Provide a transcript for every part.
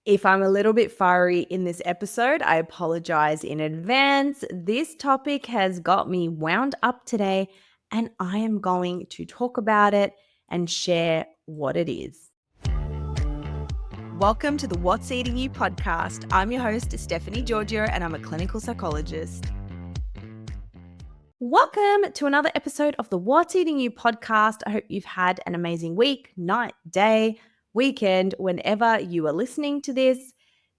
If I'm a little bit fiery in this episode, I apologize in advance. This topic has got me wound up today, and I am going to talk about it and share what it is. Welcome to the What's Eating You podcast. I'm your host, Stephanie Giorgio, and I'm a clinical psychologist. Welcome to another episode of the What's Eating You podcast. I hope you've had an amazing week, night, day, weekend, whenever you are listening to this.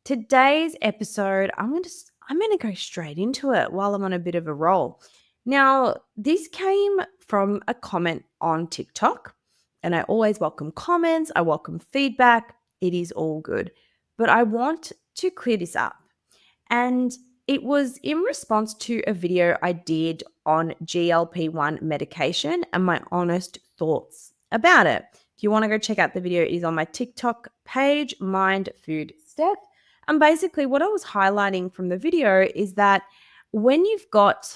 Today's episode, I'm going to go straight into it while I'm on a bit of a roll. Now, this came from a comment on TikTok, and I always welcome comments. I welcome feedback. It is all good. But I want to clear this up. And it was in response to a video I did on GLP-1 medication and my honest thoughts about it. If you want to go check out the video, it is on my TikTok page, Mind Food Step. And basically what I was highlighting from the video is that when you've got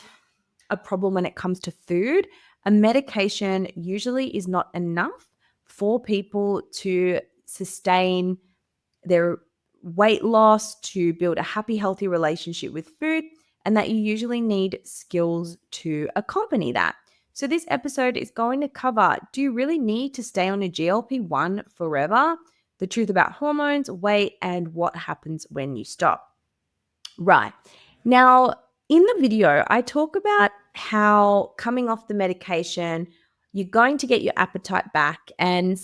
a problem when it comes to food, a medication usually is not enough for people to sustain their weight loss, to build a happy, healthy relationship with food, and that you usually need skills to accompany that. So this episode is going to cover, do you really need to stay on a GLP-1 forever? The truth about hormones, weight, and what happens when you stop. Right. Now, in the video, I talk about how coming off the medication, you're going to get your appetite back, and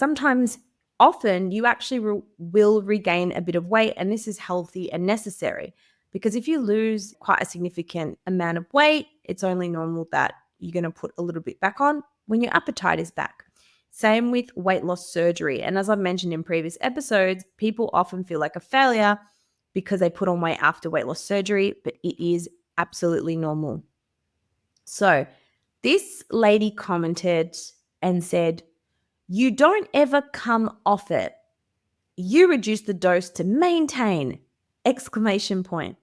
often you actually will regain a bit of weight, and this is healthy and necessary because if you lose quite a significant amount of weight, it's only normal that you're going to put a little bit back on when your appetite is back. Same with weight loss surgery. And as I've mentioned in previous episodes, people often feel like a failure because they put on weight after weight loss surgery, but it is absolutely normal. So this lady commented and said, "You don't ever come off it. You reduce the dose to maintain!" Exclamation point.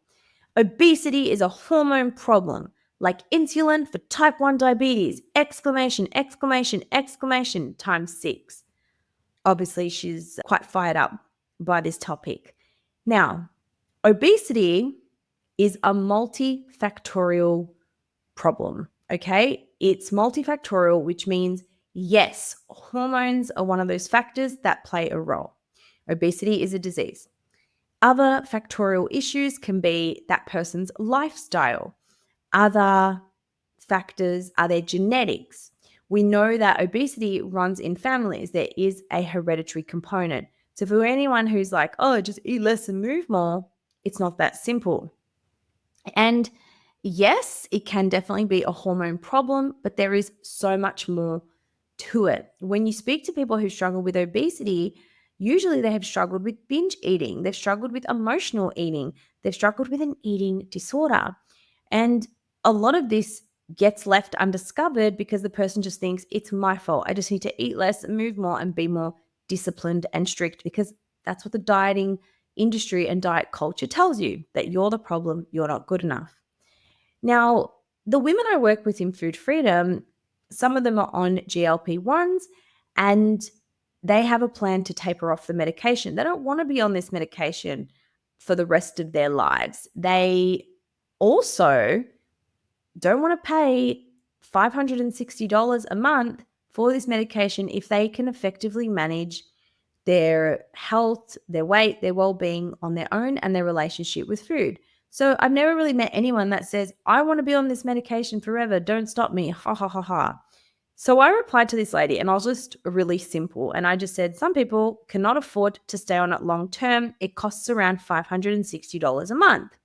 Obesity is a hormone problem, like insulin for type 1 diabetes! Exclamation, exclamation, exclamation, times 6. Obviously, she's quite fired up by this topic. Now, obesity is a multifactorial problem, okay? It's multifactorial, which means yes, hormones are one of those factors that play a role. Obesity is a disease. Other factorial issues can be that person's lifestyle. Other factors are their genetics. We know that obesity runs in families. There is a hereditary component. So for anyone who's like, oh, just eat less and move more, it's not that simple. And yes, it can definitely be a hormone problem, but there is so much more to it. When you speak to people who struggle with obesity, usually they have struggled with binge eating, they've struggled with emotional eating, they've struggled with an eating disorder. And a lot of this gets left undiscovered because the person just thinks it's my fault. I just need to eat less, move more, and be more disciplined and strict because that's what the dieting industry and diet culture tells you, that you're the problem, you're not good enough. Now, the women I work with in Food Freedom, some of them are on GLP-1s and they have a plan to taper off the medication. They don't want to be on this medication for the rest of their lives. They also don't want to pay $560 a month for this medication if they can effectively manage their health, their weight, their well-being on their own and their relationship with food. So I've never really met anyone that says, I want to be on this medication forever. Don't stop me. Ha, ha, ha, ha. So I replied to this lady and I was just really simple. And I just said, some people cannot afford to stay on it long term. It costs around $560 a month.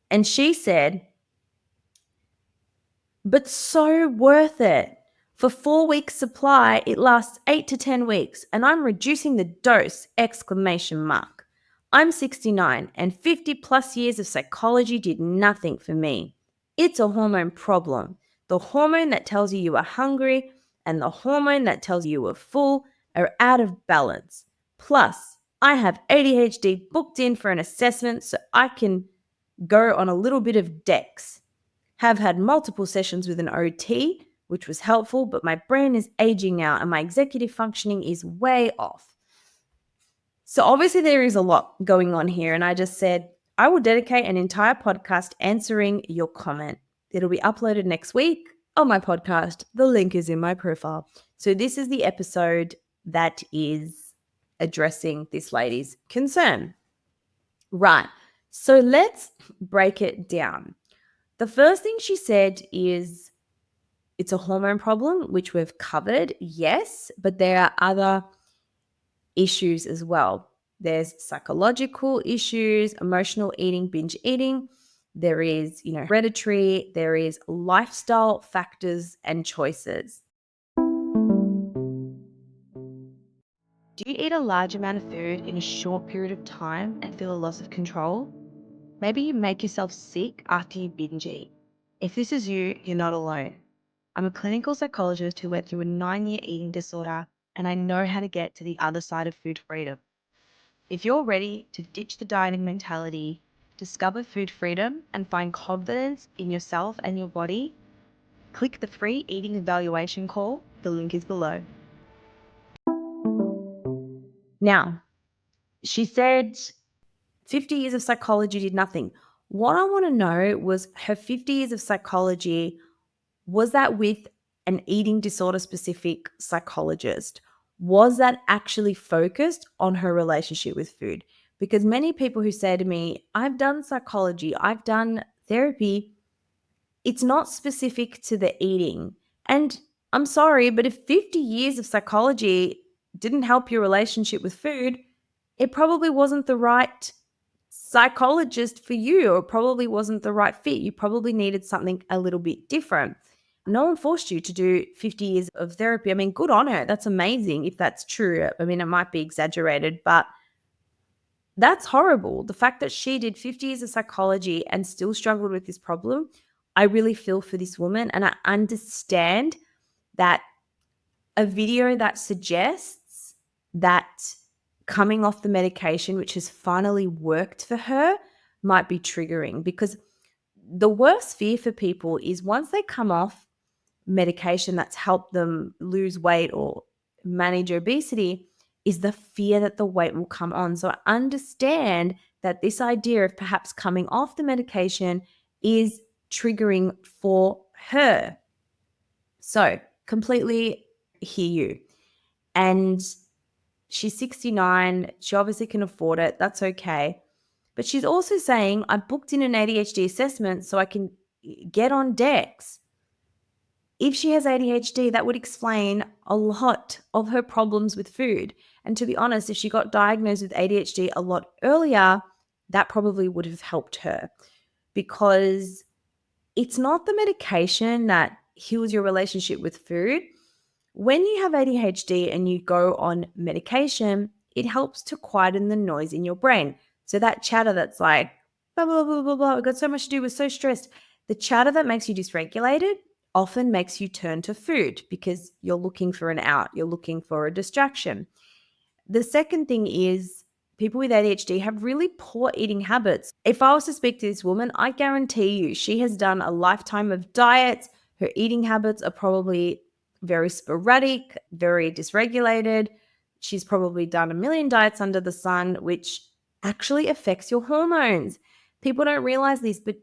And she said, but so worth it. For 4 weeks supply, it lasts 8 to 10 weeks and I'm reducing the dose! Exclamation mark. I'm 69 and 50 plus years of psychology did nothing for me. It's a hormone problem. The hormone that tells you are hungry and the hormone that tells you are full are out of balance. Plus, I have ADHD booked in for an assessment so I can go on a little bit of Dex. Have had multiple sessions with an OT, which was helpful, but my brain is aging now and my executive functioning is way off. So obviously there is a lot going on here. And I just said, I will dedicate an entire podcast answering your comment. It'll be uploaded next week on my podcast. The link is in my profile. So this is the episode that is addressing this lady's concern. Right. So let's break it down. The first thing she said is it's a hormone problem, which we've covered, yes, but there are other issues as well. There's psychological issues, emotional eating, binge eating. There is, hereditary, there is lifestyle factors and choices. Do you eat a large amount of food in a short period of time and feel a loss of control? Maybe you make yourself sick after you binge eat. If this is you, you're not alone. I'm a clinical psychologist who went through a 9-year eating disorder, and I know how to get to the other side of food freedom. If you're ready to ditch the dieting mentality, discover food freedom, and find confidence in yourself and your body, click the free eating evaluation call. The link is below. Now, she said 50 years of psychology did nothing. What I want to know was her 50 years of psychology, was that with an eating disorder specific psychologist? Was that actually focused on her relationship with food? Because many people who say to me, I've done psychology, I've done therapy, it's not specific to the eating. And I'm sorry, but if 50 years of psychology didn't help your relationship with food, it probably wasn't the right psychologist for you, or it probably wasn't the right fit. You probably needed something a little bit different. No one forced you to do 50 years of therapy. I mean, good on her. That's amazing if that's true. I mean, it might be exaggerated, but that's horrible. The fact that she did 50 years of psychology and still struggled with this problem, I really feel for this woman. And I understand that a video that suggests that coming off the medication, which has finally worked for her, might be triggering, because the worst fear for people is once they come off medication that's helped them lose weight or manage obesity, is the fear that the weight will come on. So I understand that this idea of perhaps coming off the medication is triggering for her. So completely hear you. And she's 69. She obviously can afford it. That's okay. But she's also saying, I booked in an ADHD assessment so I can get on Dex. If she has ADHD, that would explain a lot of her problems with food. And to be honest, if she got diagnosed with ADHD a lot earlier, that probably would have helped her, because it's not the medication that heals your relationship with food. When you have ADHD and you go on medication, it helps to quieten the noise in your brain. So that chatter that's like, blah, blah, blah, blah, blah, I've got so much to do, we're so stressed. The chatter that makes you dysregulated often makes you turn to food because you're looking for an out, you're looking for a distraction. The second thing is people with ADHD have really poor eating habits. If I was to speak to this woman, I guarantee you she has done a lifetime of diets. Her eating habits are probably very sporadic, very dysregulated. She's probably done a million diets under the sun, which actually affects your hormones. People don't realize this, but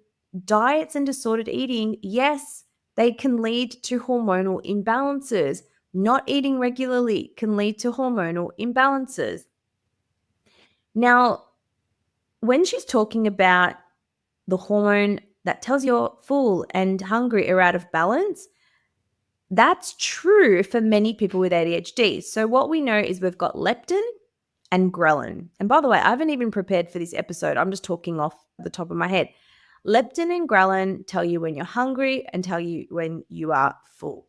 diets and disordered eating, yes, they can lead to hormonal imbalances. Not eating regularly can lead to hormonal imbalances. Now, when she's talking about the hormone that tells you're full and hungry are out of balance, that's true for many people with ADHD. So what we know is we've got leptin and ghrelin. And by the way, I haven't even prepared for this episode. I'm just talking off the top of my head. Leptin and ghrelin tell you when you're hungry and tell you when you are full.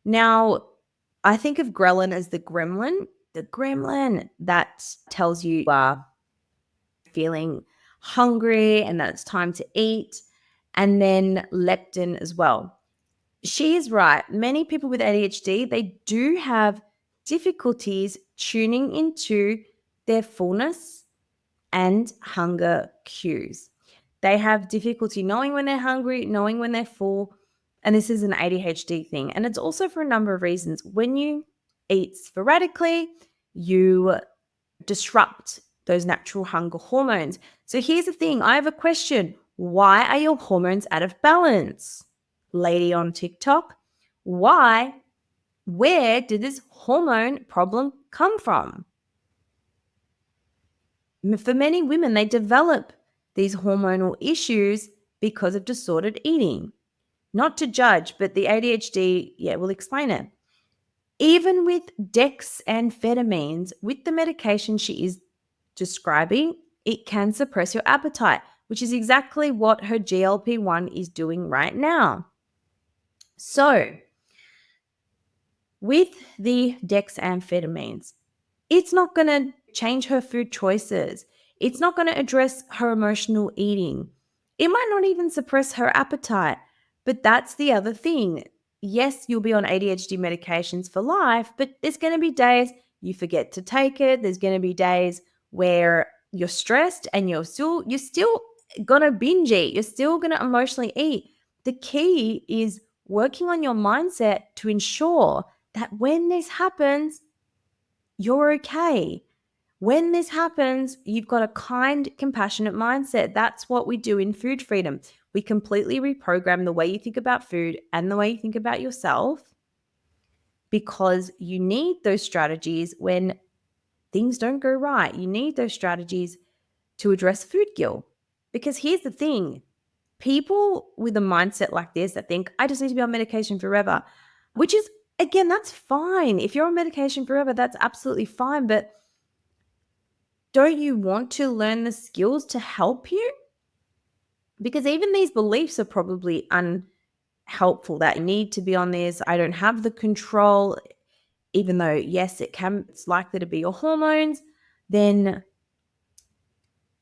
Now, I think of ghrelin as the gremlin that tells you are feeling hungry and that it's time to eat, and then leptin as well. She is right. Many people with ADHD, they do have difficulties tuning into their fullness and hunger cues. They have difficulty knowing when they're hungry, knowing when they're full, and this is an ADHD thing. And it's also for a number of reasons. When you eat sporadically, you disrupt those natural hunger hormones. So here's the thing. I have a question. Why are your hormones out of balance? Lady on TikTok, why? Where did this hormone problem come from? For many women, they develop these hormonal issues because of disordered eating. Not to judge, but the ADHD, we'll explain it. Even with dexamphetamines, with the medication she is describing, it can suppress your appetite, which is exactly what her GLP-1 is doing right now. So, with the dexamphetamines, it's not going to change her food choices. It's not going to address her emotional eating. It might not even suppress her appetite. But that's the other thing. Yes, you'll be on ADHD medications for life, but there's going to be days you forget to take it. There's going to be days where you're stressed and you're still going to binge eat. You're still going to emotionally eat. The key is working on your mindset to ensure that when this happens, you're okay. When this happens, you've got a kind, compassionate mindset. That's what we do in Food Freedom. We completely reprogram the way you think about food and the way you think about yourself, because you need those strategies when things don't go right. You need those strategies to address food guilt. Because here's the thing. People with a mindset like this that think, I just need to be on medication forever, which is, again, that's fine. If you're on medication forever, that's absolutely fine. But don't you want to learn the skills to help you? Because even these beliefs are probably unhelpful, that you need to be on this. I don't have the control, even though, yes, it's likely to be your hormones. Then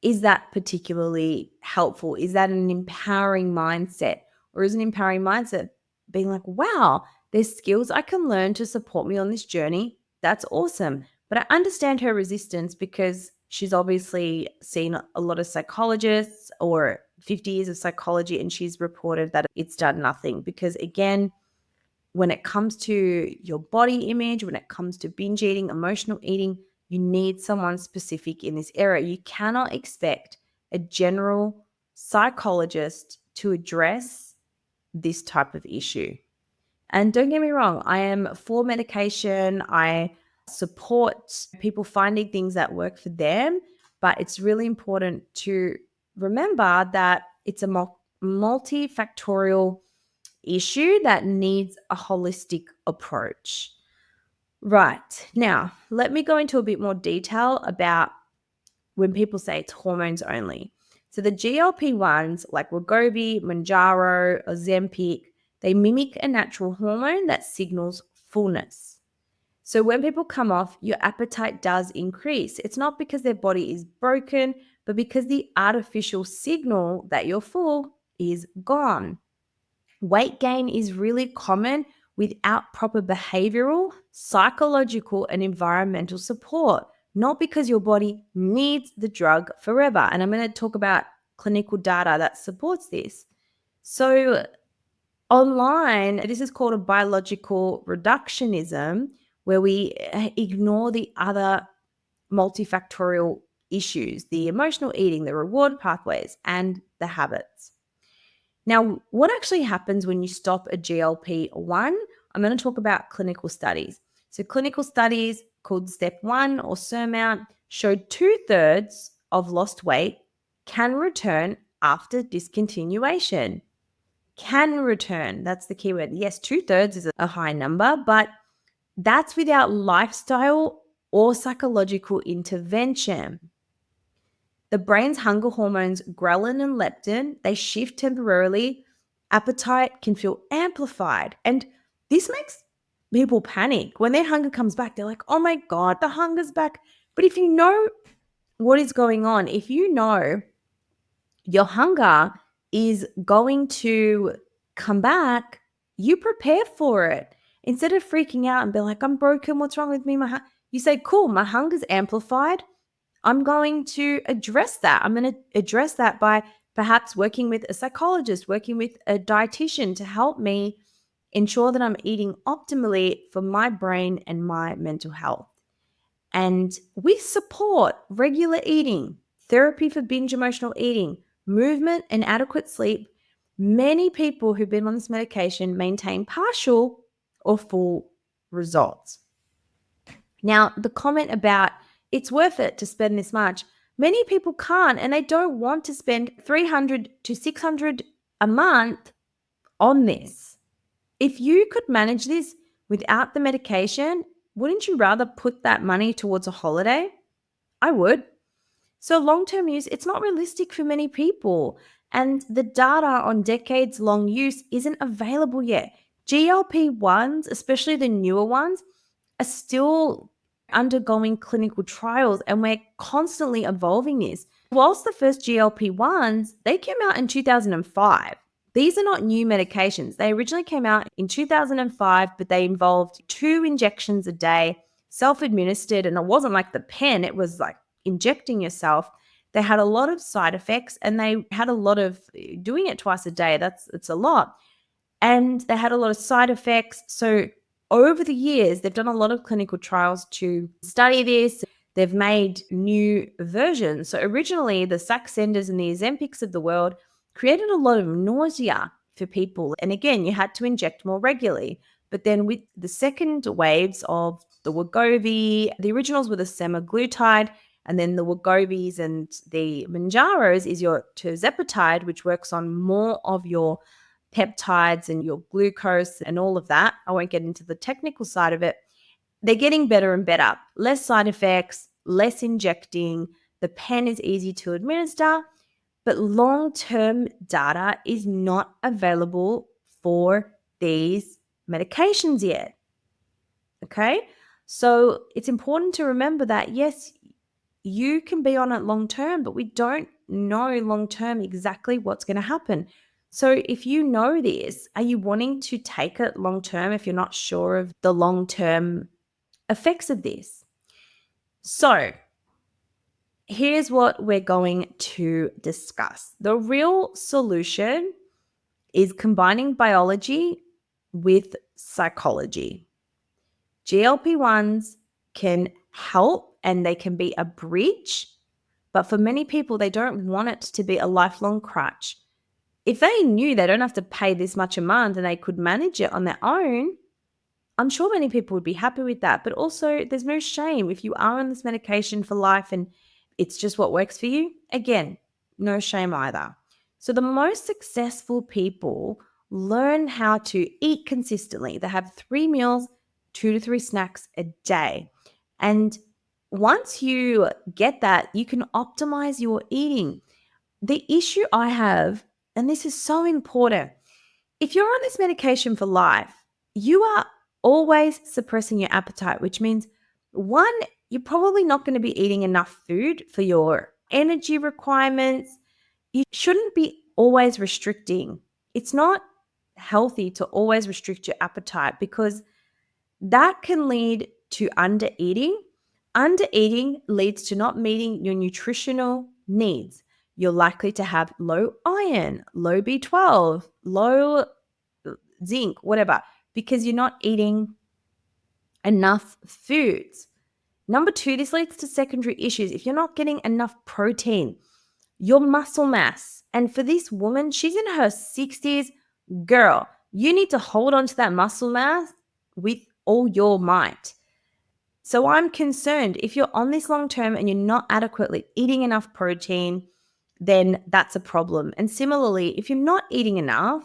is that particularly helpful? Is that an empowering mindset? Or is an empowering mindset being like, wow, there's skills I can learn to support me on this journey? That's awesome. But I understand her resistance because she's obviously seen a lot of psychologists or 50 years of psychology, and she's reported that it's done nothing. Because again, when it comes to your body image, when it comes to binge eating, emotional eating, you need someone specific in this area. You cannot expect a general psychologist to address this type of issue. And don't get me wrong, I am for medication. I support people finding things that work for them, but it's really important to remember that it's a multifactorial issue that needs a holistic approach. Right. Now, let me go into a bit more detail about when people say it's hormones only. So the GLP-1s like Wegovy, Mounjaro, Ozempic, they mimic a natural hormone that signals fullness. So when people come off, your appetite does increase. It's not because their body is broken, but because the artificial signal that you're full is gone. Weight gain is really common without proper behavioral, psychological, and environmental support, not because your body needs the drug forever. And I'm going to talk about clinical data that supports this. So, online, this is called a biological reductionism, where we ignore the other multifactorial issues, the emotional eating, the reward pathways, and the habits. Now, what actually happens when you stop a GLP-1? I'm going to talk about clinical studies. So clinical studies called Step 1 or Surmount showed 2/3 of lost weight can return after discontinuation. Can return, that's the key word. Yes, 2/3 is a high number, but that's without lifestyle or psychological intervention. The brain's hunger hormones, ghrelin and leptin, they shift temporarily. Appetite can feel amplified. And this makes people panic. When their hunger comes back, they're like, oh my God, the hunger's back. But if you know what is going on, if you know your hunger is going to come back, you prepare for it. Instead of freaking out and be like, I'm broken, what's wrong with me? You say, cool, my hunger's amplified. I'm going to address that. I'm going to address that by perhaps working with a psychologist, working with a dietitian to help me ensure that I'm eating optimally for my brain and my mental health. And with support, regular eating, therapy for binge emotional eating, movement, and adequate sleep, many people who've been on this medication maintain partial or full results. Now, the comment about it's worth it to spend this much, many people can't and they don't want to spend $300 to $600 a month on this. If you could manage this without the medication, wouldn't you rather put that money towards a holiday? I would. So long-term use, it's not realistic for many people. And the data on decades-long use isn't available yet. GLP-1s, especially the newer ones, are still undergoing clinical trials and we're constantly evolving this. Whilst the first GLP-1s, they came out in 2005. These are not new medications. They originally came out in 2005, but they involved 2 injections a day, self-administered, and it wasn't like the pen, it was like injecting yourself. They had a lot of side effects and they had a lot of doing it twice a day. It's a lot. And they had a lot of side effects. So over the years, they've done a lot of clinical trials to study this. They've made new versions. So originally, the Saxendas and the Ozempics of the world created a lot of nausea for people. And again, you had to inject more regularly. But then with the second waves of the Wegovy, the originals were the semaglutide, and then the Wegovys and the Mounjaros is your tirzepatide, which works on more of your peptides and your glucose and all of that. I won't get into the technical side of it. They're getting better and better. Less side effects, less injecting. The pen is easy to administer, but long-term data is not available for these medications yet. Okay? So it's important to remember that, yes, you can be on it long-term, but we don't know long-term exactly what's going to happen. So if you know this, are you wanting to take it long-term if you're not sure of the long-term effects of this? So here's what we're going to discuss. The real solution is combining biology with psychology. GLP-1s can help and they can be a bridge, but for many people, they don't want it to be a lifelong crutch. If they knew they don't have to pay this much a month and they could manage it on their own, I'm sure many people would be happy with that. But also, there's no shame if you are on this medication for life and it's just what works for you. Again, no shame either. So the most successful people learn how to eat consistently. They have 3 meals, 2 to 3 snacks a day. And once you get that, you can optimize your eating. The issue I have, and this is so important, if you're on this medication for life, you are always suppressing your appetite, which means, one, you're probably not going to be eating enough food for your energy requirements. You shouldn't be always restricting. It's not healthy to always restrict your appetite because that can lead to undereating. Undereating leads to not meeting your nutritional needs. You're likely to have low iron, low B12, low zinc, whatever, because you're not eating enough foods. Number 2, this leads to secondary issues. If you're not getting enough protein, your muscle mass, and for this woman, she's in her 60s, girl, you need to hold on to that muscle mass with all your might. So I'm concerned if you're on this long term and you're not adequately eating enough protein, then that's a problem. And similarly, if you're not eating enough,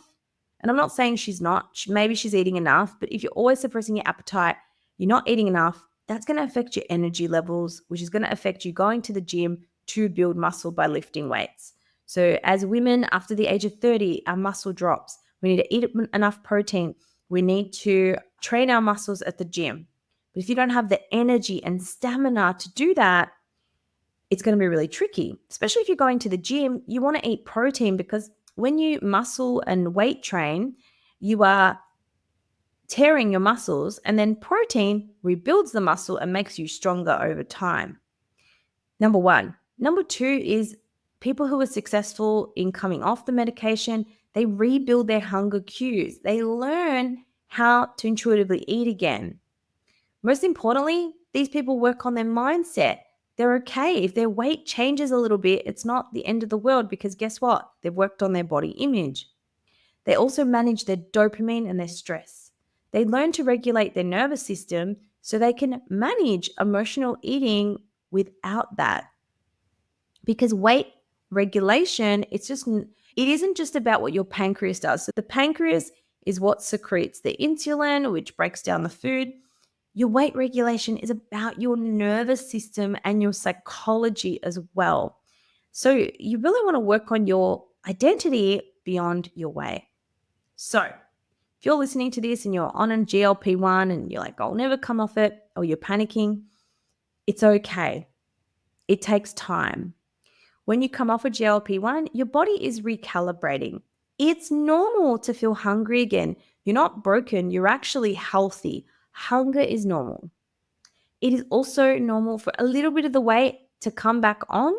and I'm not saying she's not, maybe she's eating enough, but if you're always suppressing your appetite, you're not eating enough, that's going to affect your energy levels, which is going to affect you going to the gym to build muscle by lifting weights. So as women after the age of 30, our muscle drops. We need to eat enough protein. We need to train our muscles at the gym. But if you don't have the energy and stamina to do that, it's going to be really tricky, especially if you're going to the gym. You want to eat protein because when you muscle and weight train, you are tearing your muscles, and then protein rebuilds the muscle and makes you stronger over time. Number 1. Number 2 is people who are successful in coming off the medication, they rebuild their hunger cues. They learn how to intuitively eat again. Most importantly, these people work on their mindset. They're okay. If their weight changes a little bit, it's not the end of the world because guess what? They've worked on their body image. They also manage their dopamine and their stress. They learn to regulate their nervous system so they can manage emotional eating without that. Because weight regulation, it isn't just about what your pancreas does. So the pancreas is what secretes the insulin, which breaks down the food. Your weight regulation is about your nervous system and your psychology as well. So you really want to work on your identity beyond your weight. So if you're listening to this and you're on a GLP-1 and you're like, I'll never come off it, or you're panicking, it's okay. It takes time. When you come off a GLP-1, your body is recalibrating. It's normal to feel hungry again. You're not broken, you're actually healthy. Hunger is normal. It is also normal for a little bit of the weight to come back on,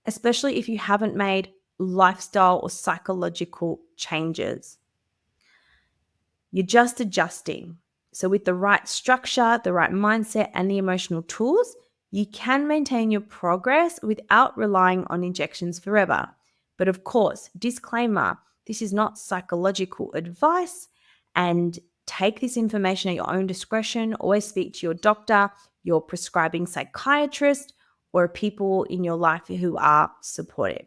especially if you haven't made lifestyle or psychological changes. You're just adjusting. So, with the right structure, the right mindset, and the emotional tools, you can maintain your progress without relying on injections forever. But of course, disclaimer, this is not psychological advice, and take this information at your own discretion. Always speak to your doctor, your prescribing psychiatrist, or people in your life who are supportive.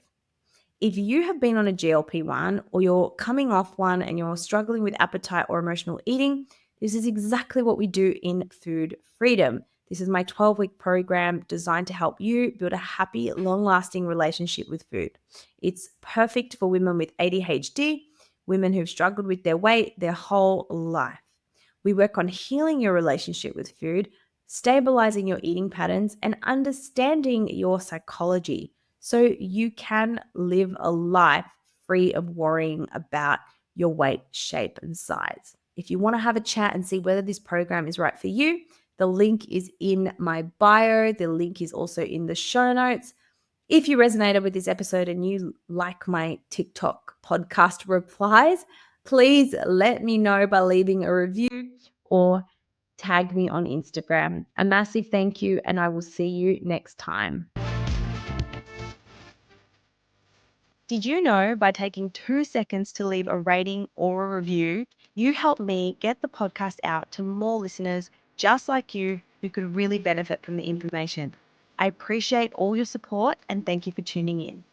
If you have been on a GLP-1 or you're coming off one and you're struggling with appetite or emotional eating, this is exactly what we do in Food Freedom. This is my 12-week program designed to help you build a happy, long-lasting relationship with food. It's perfect for women with ADHD, women who've struggled with their weight their whole life. We work on healing your relationship with food, stabilizing your eating patterns, and understanding your psychology so you can live a life free of worrying about your weight, shape, and size. If you want to have a chat and see whether this program is right for you, the link is in my bio. The link is also in the show notes. If you resonated with this episode and you like my TikTok podcast replies, please let me know by leaving a review or tag me on Instagram. A massive thank you, and I will see you next time. Did you know by taking 2 seconds to leave a rating or a review, you help me get the podcast out to more listeners just like you who could really benefit from the information? I appreciate all your support and thank you for tuning in.